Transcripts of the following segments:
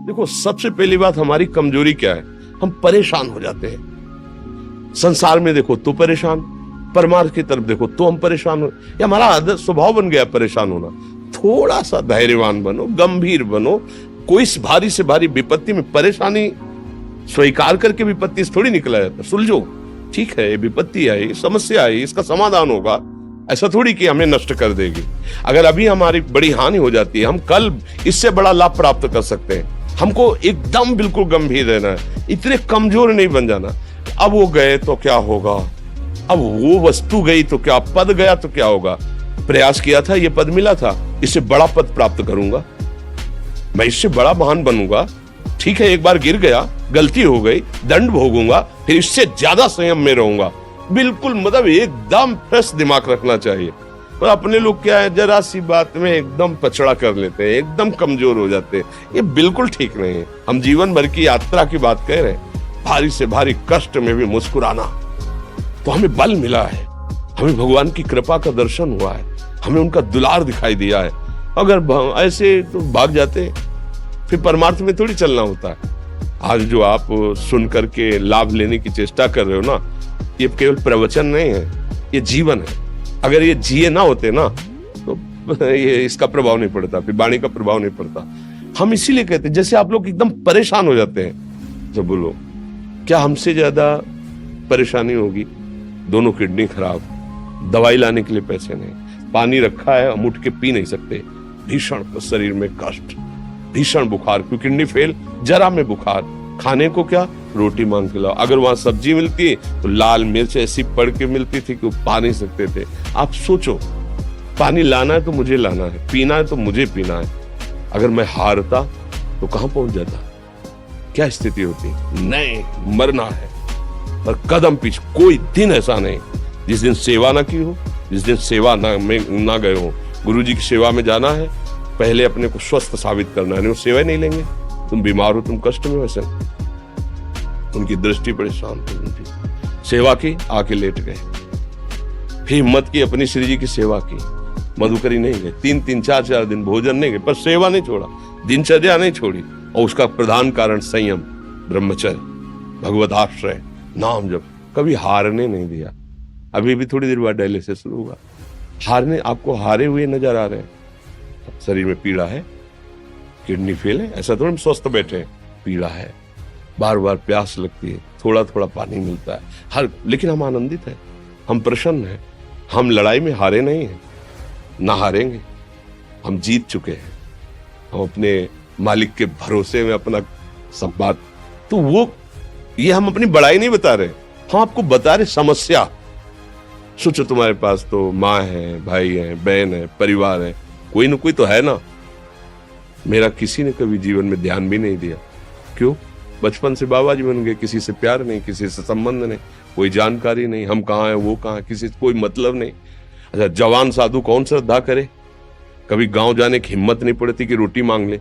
देखो, सबसे पहली बात हमारी कमजोरी क्या है, हम परेशान हो जाते हैं। संसार में देखो तो परेशान, परमार्थ की तरफ देखो तो हम परेशान हो, ये हमारा आदत स्वभाव बन गया परेशान होना। थोड़ा सा धैर्यवान बनो, गंभीर बनो। कोई भारी से भारी विपत्ति में परेशानी स्वीकार करके विपत्ति से थोड़ी निकला जाता। सुलझो, ठीक है, ये विपत्ति आई, समस्या आई, इसका समाधान होगा, ऐसा थोड़ी कि हमें नष्ट कर देगी। अगर अभी हमारी बड़ी हानि हो जाती है, हम कल इससे बड़ा लाभ प्राप्त कर सकते हैं। हमको एकदम बिल्कुल गंभीर रहना है, इतने कमजोर नहीं बन जाना। अब वो गए तो क्या होगा, अब वो वस्तु गई तो क्या, पद गया तो क्या होगा। प्रयास किया था, ये पद मिला था, इससे बड़ा पद प्राप्त करूंगा, मैं इससे बड़ा महान बनूंगा। ठीक है, एक बार गिर गया, गलती हो गई, दंड भोगूंगा, फिर इससे ज्यादा संयम में रहूंगा। बिल्कुल, मतलब एकदम फ्रेश दिमाग रखना चाहिए। और अपने लोग क्या है, जरा सी बात में एकदम पछड़ा कर लेते हैं, एकदम कमजोर हो जाते हैं। ये बिल्कुल ठीक नहीं है। हम जीवन भर की यात्रा की बात कह रहे हैं, भारी से भारी कष्ट में भी मुस्कुराना, तो हमें बल मिला है, हमें भगवान की कृपा का दर्शन हुआ है, हमें उनका दुलार दिखाई दिया है। अगर ऐसे तो भाग जाते, फिर परमार्थ में थोड़ी चलना होता है। आज जो आप सुन करके लाभ लेने की चेष्टा कर रहे हो ना, ये केवल प्रवचन नहीं है, ये जीवन है। अगर ये जिए ना होते ना तो ये इसका प्रभाव नहीं पड़ता, फिर वाणी का प्रभाव नहीं पड़ता। हम इसीलिए कहते हैं, जैसे आप लोग एकदम परेशान हो जाते हैं, तो बोलो क्या हमसे ज्यादा परेशानी होगी? दोनों किडनी खराब, दवाई लाने के लिए पैसे नहीं, पानी रखा है हम उठ के पी नहीं सकते, भीषण शरीर में कष्ट, भीषण बुखार, क्योंकि किडनी फेल, जरा में बुखार, खाने को क्या, रोटी मांग के लाओ। अगर वहां सब्जी मिलती तो लाल मिर्च ऐसी पड़ के मिलती थी कि पा नहीं सकते थे। आप सोचो, पानी लाना है तो मुझे लाना है, पीना है तो मुझे पीना है। अगर मैं हारता तो कहां पहुंच जाता, क्या स्थिति होती? नहीं, मरना है, पर कदम पीछे। कोई दिन ऐसा नहीं जिस दिन सेवा ना की हो, जिस दिन सेवा ना गए हो। गुरु जी की सेवा में जाना है, पहले अपने को स्वस्थ साबित करना है, नहीं वो सेवा नहीं लेंगे। तुम बीमार हो, तुम कष्ट में, वैसे उनकी दृष्टि बड़ी शांत थी, सेवा की, आके लेट गए। फिर हिम्मत की, अपनी श्री जी की सेवा की, मधुकरी नहीं गए, 3-3, 4-4 दिन भोजन नहीं गए, पर सेवा नहीं छोड़ा, दिनचर्या नहीं छोड़ी। और उसका प्रधान कारण संयम, ब्रह्मचर्य, भगवत आश्रय, नाम जप, कभी हारने नहीं दिया। अभी भी थोड़ी देर बाद डायलिसिस शुरू हुआ, हारने, आपको हारे हुए नजर आ रहे हैं। शरीर में पीड़ा है, किडनी फेल है, ऐसा थोड़ा हम स्वस्थ बैठे हैं, पीड़ा है, बार बार प्यास लगती है, थोड़ा थोड़ा पानी मिलता है, हर, लेकिन हम आनंदित हैं, हम प्रसन्न हैं, हम लड़ाई में हारे नहीं हैं, ना हारेंगे, हम जीत चुके हैं, हम अपने मालिक के भरोसे में अपना सब बात। तो वो, ये हम अपनी बड़ाई नहीं बता रहे, हम आपको बता रहे समस्या। सोचो, तुम्हारे पास तो माँ है, भाई है, बहन है, परिवार है, कोई ना कोई तो है ना। मेरा किसी ने कभी जीवन में ध्यान भी नहीं दिया, क्यों? बचपन से बाबा जी बन गए, किसी से प्यार नहीं, किसी से संबंध नहीं, कोई जानकारी नहीं, हम कहाँ हैं, वो कहाँ है, किसी से कोई मतलब नहीं। अच्छा, जवान साधु कौन श्रद्धा करे? कभी गांव जाने की हिम्मत नहीं पड़ती कि रोटी मांग ले,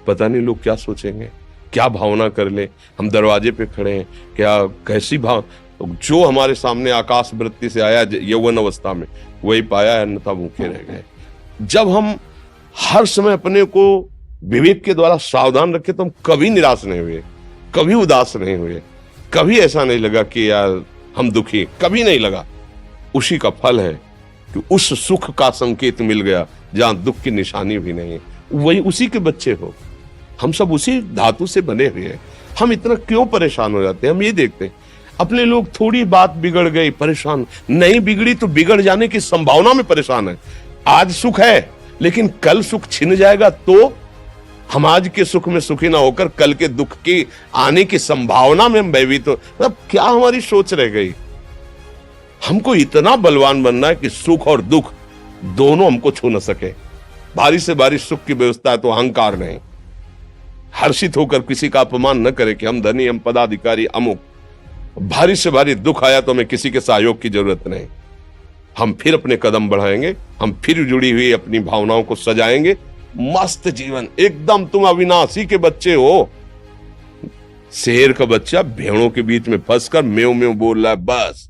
पता नहीं लोग क्या सोचेंगे, क्या भावना कर ले। हम दरवाजे पे खड़े हैं, क्या कैसी भाव, जो हमारे सामने आकाश वृत्ति से आया यौवन अवस्था में, वही पाया है, अन्यथा भूखे रह गए। जब हम हर समय अपने को विवेक के द्वारा सावधान रखे, तो हम कभी निराश नहीं हुए, कभी उदास नहीं हुए, कभी ऐसा नहीं लगा कि यार हम दुखी, कभी नहीं लगा। उसी का फल है कि उस सुख का संकेत मिल गया जहां दुख की निशानी भी नहीं है। वही उसी के बच्चे हो, हम सब उसी धातु से बने हुए हैं। हम इतना क्यों परेशान हो जाते हैं? हम ये देखते हैं अपने लोग, थोड़ी बात बिगड़ गई परेशान, नहीं बिगड़ी तो बिगड़ जाने की संभावना में परेशान है। आज सुख है, लेकिन कल सुख छिन जाएगा, तो हम आज के सुख में सुखी ना होकर कल के दुख की आने की संभावना में हम भयभीत हो। मतलब क्या हमारी सोच रह गई? हमको इतना बलवान बनना है कि सुख और दुख दोनों हमको छू न सके। भारी से भारी सुख की व्यवस्था है तो अहंकार नहीं, हर्षित होकर किसी का अपमान न करे कि हम धनी, हम पदाधिकारी, अमुक। भारी से भारी दुख आया तो हमें किसी के सहयोग की जरूरत नहीं, हम फिर अपने कदम बढ़ाएंगे, हम फिर जुड़ी हुई अपनी भावनाओं को सजाएंगे। मस्त जीवन एकदम, तुम अविनाशी के बच्चे हो। शेर का बच्चा भेड़ों के बीच में फंसकर म्यों म्यों बोल रहा है, बस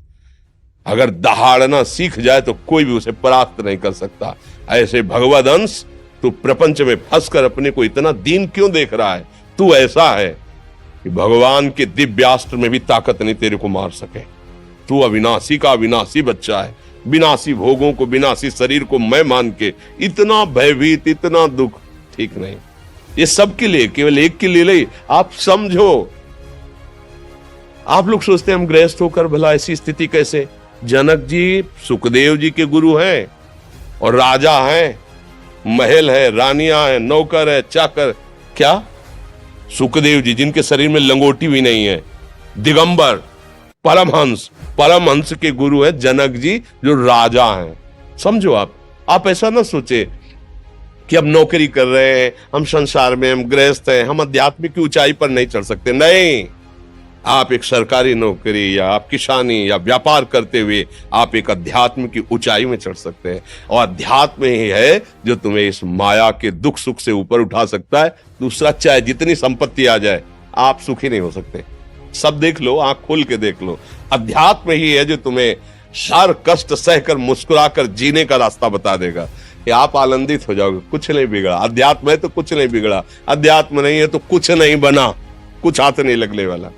अगर दहाड़ना सीख जाए तो कोई भी उसे परास्त नहीं कर सकता। ऐसे भगवद अंश, तू प्रपंच में फंसकर अपने को इतना दीन क्यों देख रहा है? तू ऐसा है कि भगवान के दिव्यास्त्र में भी ताकत नहीं तेरे को मार सके। तू अविनाशी का अविनाशी बच्चा है, विनाशी भोगों को, विनाशी शरीर को मैं मान के इतना भयभीत, इतना दुख ठीक नहीं। ये सबके लिए, केवल एक के लिए नहीं। आप समझो, आप लोग सोचते हैं हम गृहस्थ होकर भला ऐसी स्थिति कैसे। जनक जी सुखदेव जी के गुरु हैं और राजा हैं, महल है, रानियां हैं, नौकर है, चाकर। क्या सुखदेव जी जिनके शरीर में लंगोटी भी नहीं है, दिगंबर, परमहंस, परमहंस के गुरु है जनक जी जो राजा हैं। समझो आप ऐसा ना सोचे कि अब नौकरी कर रहे हैं, हम संसार में, हम गृहस्थ हैं, हम आध्यात्मिक की ऊंचाई पर नहीं चढ़ सकते। नहीं, आप एक सरकारी नौकरी या आप किसानी या व्यापार करते हुए आप एक अध्यात्म की ऊंचाई में चढ़ सकते हैं। और अध्यात्म ही है जो तुम्हें इस माया के दुख सुख से ऊपर उठा सकता है। दूसरा, चाहे जितनी संपत्ति आ जाए, आप सुखी नहीं हो सकते। सब देख लो, आंख खोल के देख लो, अध्यात्म ही है जो तुम्हें हर कष्ट सहकर मुस्कुराकर जीने का रास्ता बता देगा कि आप आनंदित हो जाओगे। कुछ नहीं बिगड़ा, अध्यात्म है तो कुछ नहीं बिगड़ा, अध्यात्म नहीं है तो कुछ नहीं बना, कुछ हाथ नहीं लगने वाला।